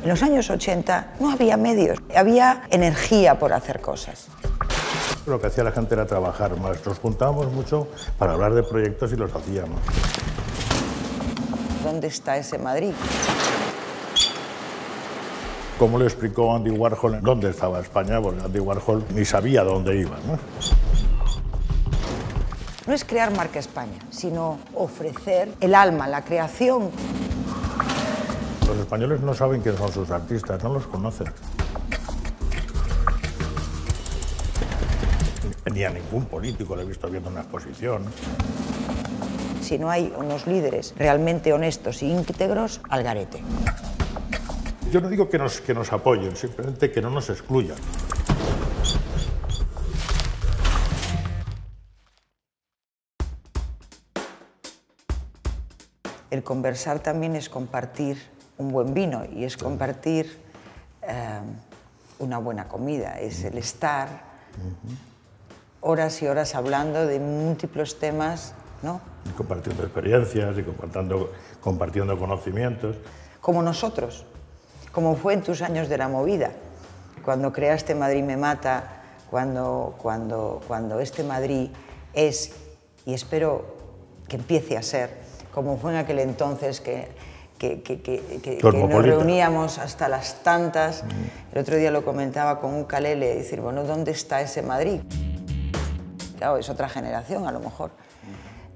En los años 80 no había medios, había energía por hacer cosas. Lo que hacía la gente era trabajar más. Nos juntábamos mucho para hablar de proyectos y los hacíamos. ¿Dónde está ese Madrid? ¿Cómo le explicó Andy Warhol dónde estaba España? Porque Andy Warhol ni sabía dónde iba, ¿no? No es crear marca España, sino ofrecer el alma, la creación. Los españoles no saben quiénes son sus artistas, no los conocen. Ni a ningún político le he visto viendo una exposición. Si no hay unos líderes realmente honestos e íntegros, al garete. Yo no digo que nos apoyen, simplemente que no nos excluyan. El conversar también es compartir un buen vino y es compartir una buena comida, es el estar horas y horas hablando de múltiples temas, ¿no? Y compartiendo experiencias y compartiendo conocimientos. Como nosotros, como fue en tus años de la movida, cuando creaste Madrid me mata, cuando este Madrid es, y espero que empiece a ser, como fue en aquel entonces que nos reuníamos hasta las tantas. El otro día lo comentaba con un calele, decir, bueno, ¿dónde está ese Madrid? Claro, es otra generación a lo mejor.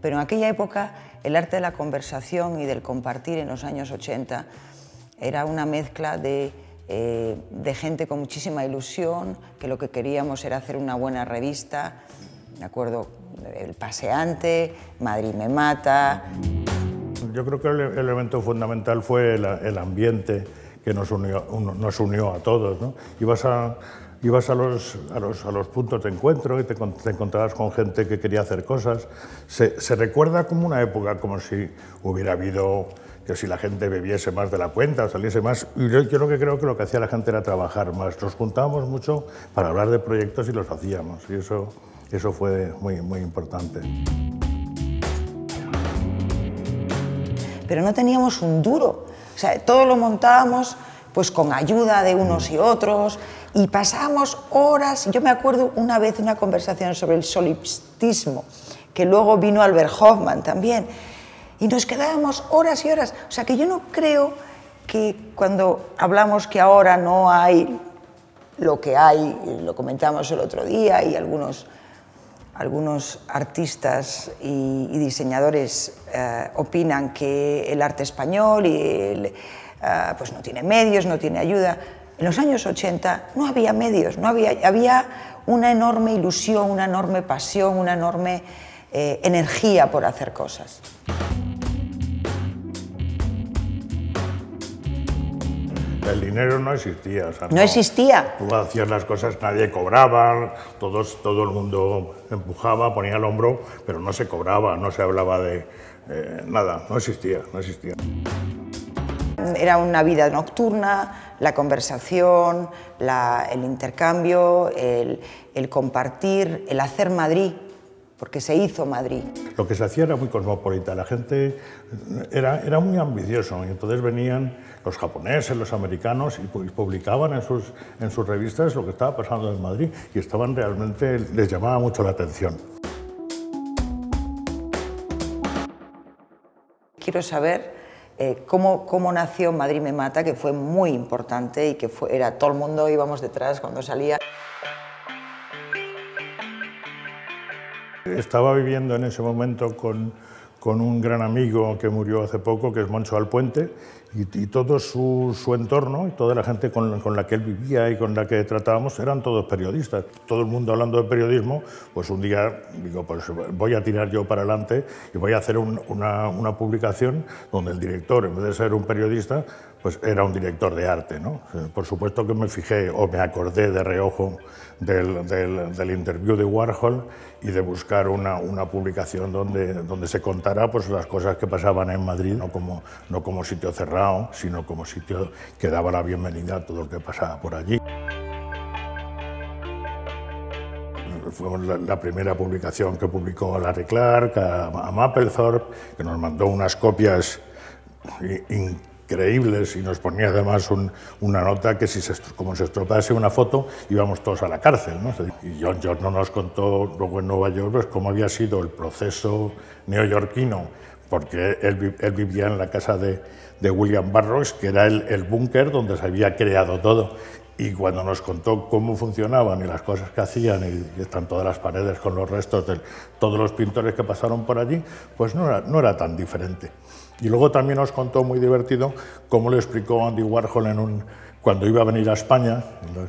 Pero en aquella época el arte de la conversación y del compartir en los años 80 era una mezcla de gente con muchísima ilusión, que lo que queríamos era hacer una buena revista. Me acuerdo, El Paseante, Madrid me mata. Yo creo que el elemento fundamental fue el ambiente que nos unió a todos, ¿no? Ibas a los puntos de encuentro y te encontrabas con gente que quería hacer cosas. Se recuerda como una época, como si hubiera habido, que si la gente bebiese más de la cuenta o saliese más. Y yo creo que lo que hacía la gente era trabajar más. Nos juntábamos mucho para hablar de proyectos y los hacíamos. Y eso fue muy importante. Pero no teníamos un duro. O sea, todo lo montábamos pues con ayuda de unos y otros y pasábamos horas. Yo me acuerdo una vez una conversación sobre el solipsismo, que luego vino Albert Hoffman también, y nos quedábamos horas y horas. O sea, que yo no creo que cuando hablamos que ahora no hay lo que hay, lo comentamos el otro día, y algunos artistas y diseñadores opinan que el arte español pues no tiene medios, no tiene ayuda. En los años 80 no había medios, había una enorme ilusión, una enorme pasión, una enorme energía por hacer cosas. El dinero no existía. O sea, no existía. Tú hacías las cosas, nadie cobraba, todo el mundo empujaba, ponía el hombro, pero no se cobraba, no se hablaba de nada, no existía. Era una vida nocturna, la conversación, el intercambio, el compartir, el hacer Madrid, porque se hizo Madrid. Lo que se hacía era muy cosmopolita, la gente era muy ambicioso, y entonces venían los japoneses, los americanos, y publicaban en sus revistas lo que estaba pasando en Madrid, y les llamaba mucho la atención. Quiero saber cómo nació Madrid me mata, que fue muy importante y que todo el mundo íbamos detrás cuando salía. Estaba viviendo en ese momento con un gran amigo que murió hace poco, que es Moncho Alpuente, y todo su entorno y toda la gente con la que él vivía y con la que tratábamos eran todos periodistas. Todo el mundo hablando de periodismo, pues un día digo, pues voy a tirar yo para adelante y voy a hacer una publicación donde el director, en vez de ser un periodista, pues era un director de arte, ¿no? Por supuesto que me fijé o me acordé de reojo del interview de Warhol y de buscar una publicación donde se contara pues, las cosas que pasaban en Madrid, no como sitio cerrado, sino como sitio que daba la bienvenida a todo lo que pasaba por allí. Fue la primera publicación que publicó Larry Clark, a Mapplethorpe, que nos mandó unas copias creíbles, y nos ponía además una nota que como se estropease una foto íbamos todos a la cárcel, ¿no? Y John no nos contó luego en Nueva York pues, cómo había sido el proceso neoyorquino, porque él vivía en la casa de William Burroughs, que era el búnker donde se había creado todo. Y cuando nos contó cómo funcionaban y las cosas que hacían, y están todas las paredes con los restos de todos los pintores que pasaron por allí, pues no era tan diferente. Y luego también nos contó, muy divertido, cómo le explicó Andy Warhol cuando iba a venir a España,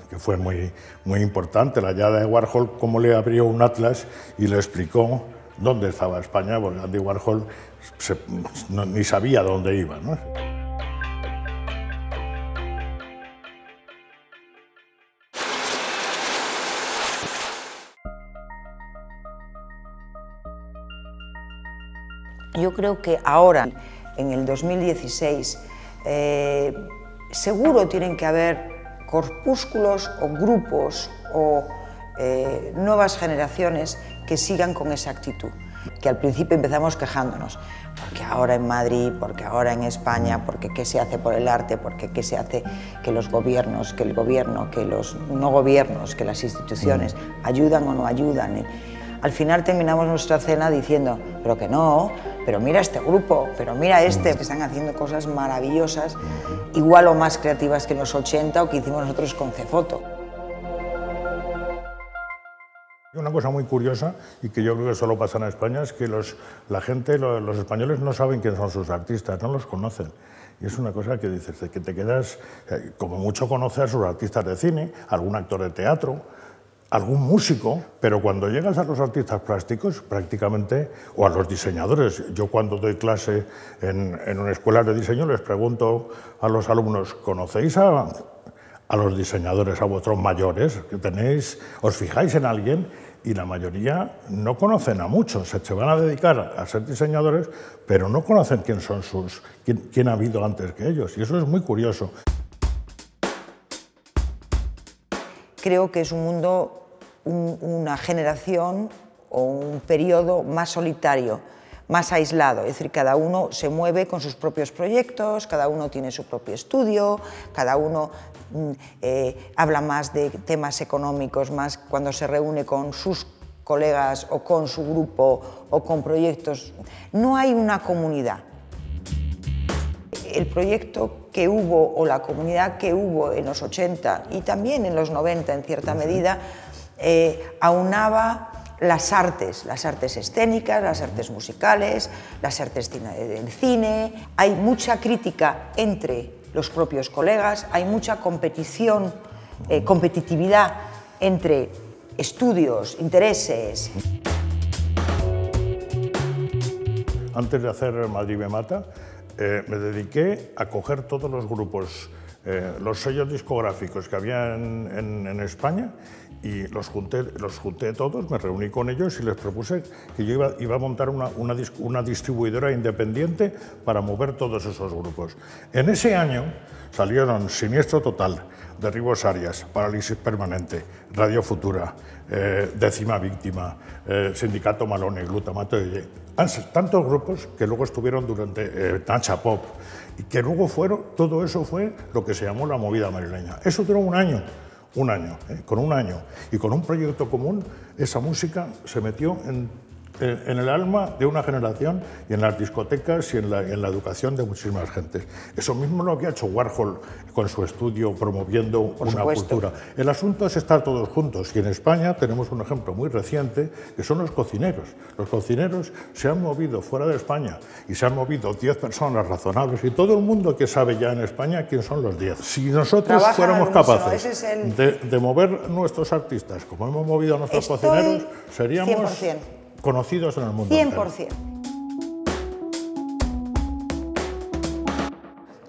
que fue muy, muy importante, la llegada de Warhol, cómo le abrió un atlas y le explicó dónde estaba España, porque Andy Warhol ni sabía dónde iba, ¿no? Yo creo que ahora, en el 2016, seguro tienen que haber corpúsculos o grupos o nuevas generaciones que sigan con esa actitud. Que al principio empezamos quejándonos, porque ahora en Madrid, porque ahora en España, porque qué se hace por el arte, porque qué se hace que los gobiernos, que el gobierno, que los no gobiernos, que las instituciones ayudan o no ayudan. Al final terminamos nuestra cena diciendo, pero que no, pero mira este grupo, pero mira este, que están haciendo cosas maravillosas, igual o más creativas que en los 80 o que hicimos nosotros con Cefoto. Una cosa muy curiosa, y que yo creo que solo pasa en España, es que la gente, los españoles no saben quién son sus artistas, no los conocen. Y es una cosa que dices, que te quedas, como mucho conocer a sus artistas de cine, algún actor de teatro, algún músico, pero cuando llegas a los artistas plásticos, prácticamente, o a los diseñadores, yo cuando doy clase en una escuela de diseño les pregunto a los alumnos, ¿conocéis a los diseñadores, a vuestros mayores que tenéis? ¿Os fijáis en alguien? Y la mayoría no conocen a muchos, se van a dedicar a ser diseñadores, pero no conocen quién ha habido antes que ellos, y eso es muy curioso. Creo que es un mundo, una generación o un periodo más solitario, más aislado, es decir, cada uno se mueve con sus propios proyectos, cada uno tiene su propio estudio, cada uno habla más de temas económicos, más cuando se reúne con sus colegas o con su grupo o con proyectos. No hay una comunidad. El proyecto que hubo o la comunidad que hubo en los 80 y también en los 90 en cierta medida, aunaba las artes escénicas, las artes musicales, las artes del cine. Hay mucha crítica entre los propios colegas, hay mucha competición, competitividad entre estudios, intereses. Antes de hacer Madrid me mata, me dediqué a coger todos los grupos, los sellos discográficos que había en España, y los junté todos, me reuní con ellos y les propuse que yo iba a montar una distribuidora independiente para mover todos esos grupos. En ese año salieron Siniestro Total, Derribos Arias, Parálisis Permanente, Radio Futura, Décima Víctima, Sindicato Malone, Glutamato de tantos grupos que luego estuvieron durante Nacha Pop, y que luego todo eso fue lo que se llamó la movida madrileña. Eso duró un año. Con un año y con un proyecto común, esa música se metió en el alma de una generación y en las discotecas y en la educación de muchísimas gentes. Eso mismo lo había hecho Warhol con su estudio promoviendo una cultura. El asunto es estar todos juntos, y en España tenemos un ejemplo muy reciente que son los cocineros. Los cocineros se han movido fuera de España y se han movido 10 personas razonables, y todo el mundo que sabe ya en España quién son los 10. Si nosotros fuéramos capaces de mover nuestros artistas como hemos movido a nuestros cocineros, seríamos 100%. Conocidos en el mundo 100%. Entero.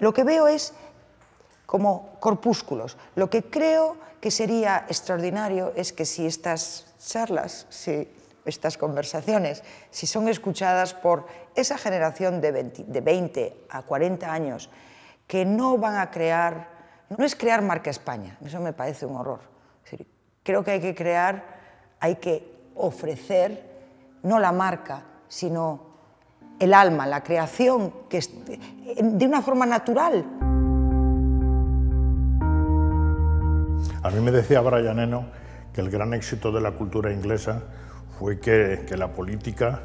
Lo que veo es como corpúsculos. Lo que creo que sería extraordinario es que si estas charlas, si estas conversaciones, si son escuchadas por esa generación de 20 a 40 años, que no van a crear, no es crear marca España, eso me parece un horror. Es decir, creo que hay que ofrecer no la marca, sino el alma, la creación, de una forma natural. A mí me decía Brian Eno que el gran éxito de la cultura inglesa fue que la política,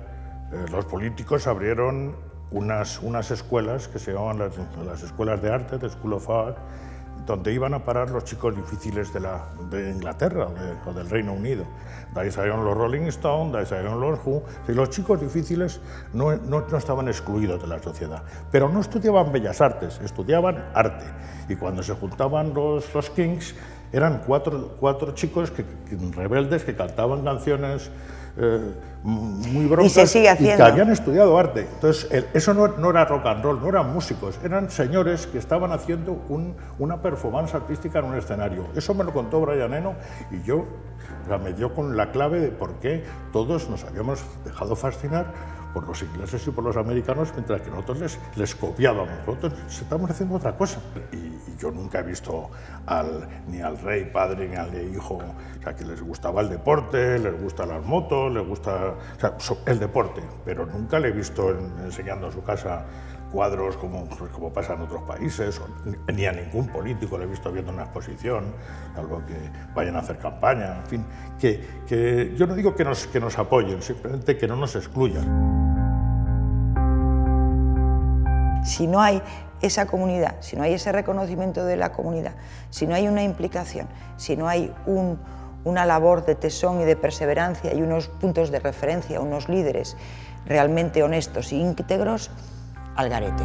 los políticos abrieron unas escuelas que se llamaban las escuelas de arte, de School of Art, donde iban a parar los chicos difíciles de Inglaterra o del Reino Unido. De ahí salieron los Rolling Stones, de ahí salieron los Who. Y los chicos difíciles no estaban excluidos de la sociedad, pero no estudiaban bellas artes, estudiaban arte. Y cuando se juntaban los Kings, eran cuatro chicos rebeldes que cantaban canciones muy broncas y que habían estudiado arte. Entonces, eso no era rock and roll, no eran músicos, eran señores que estaban haciendo una performance artística en un escenario. Eso me lo contó Brian Eno y yo me dio con la clave de por qué todos nos habíamos dejado fascinar por los ingleses y por los americanos, mientras que nosotros les copiábamos. Nosotros estamos haciendo otra cosa. Y yo nunca he visto ni al rey padre ni al hijo, o sea, que les gustaba el deporte, les gustan las motos, les gusta el deporte, pero nunca le he visto enseñando a su casa cuadros como pasa en otros países, ni a ningún político le he visto viendo una exposición, algo que vayan a hacer campaña, en fin, que yo no digo que nos apoyen, simplemente que no nos excluyan. Si no hay esa comunidad, si no hay ese reconocimiento de la comunidad, si no hay una implicación, si no hay una labor de tesón y de perseverancia y unos puntos de referencia, unos líderes realmente honestos e íntegros, al garete.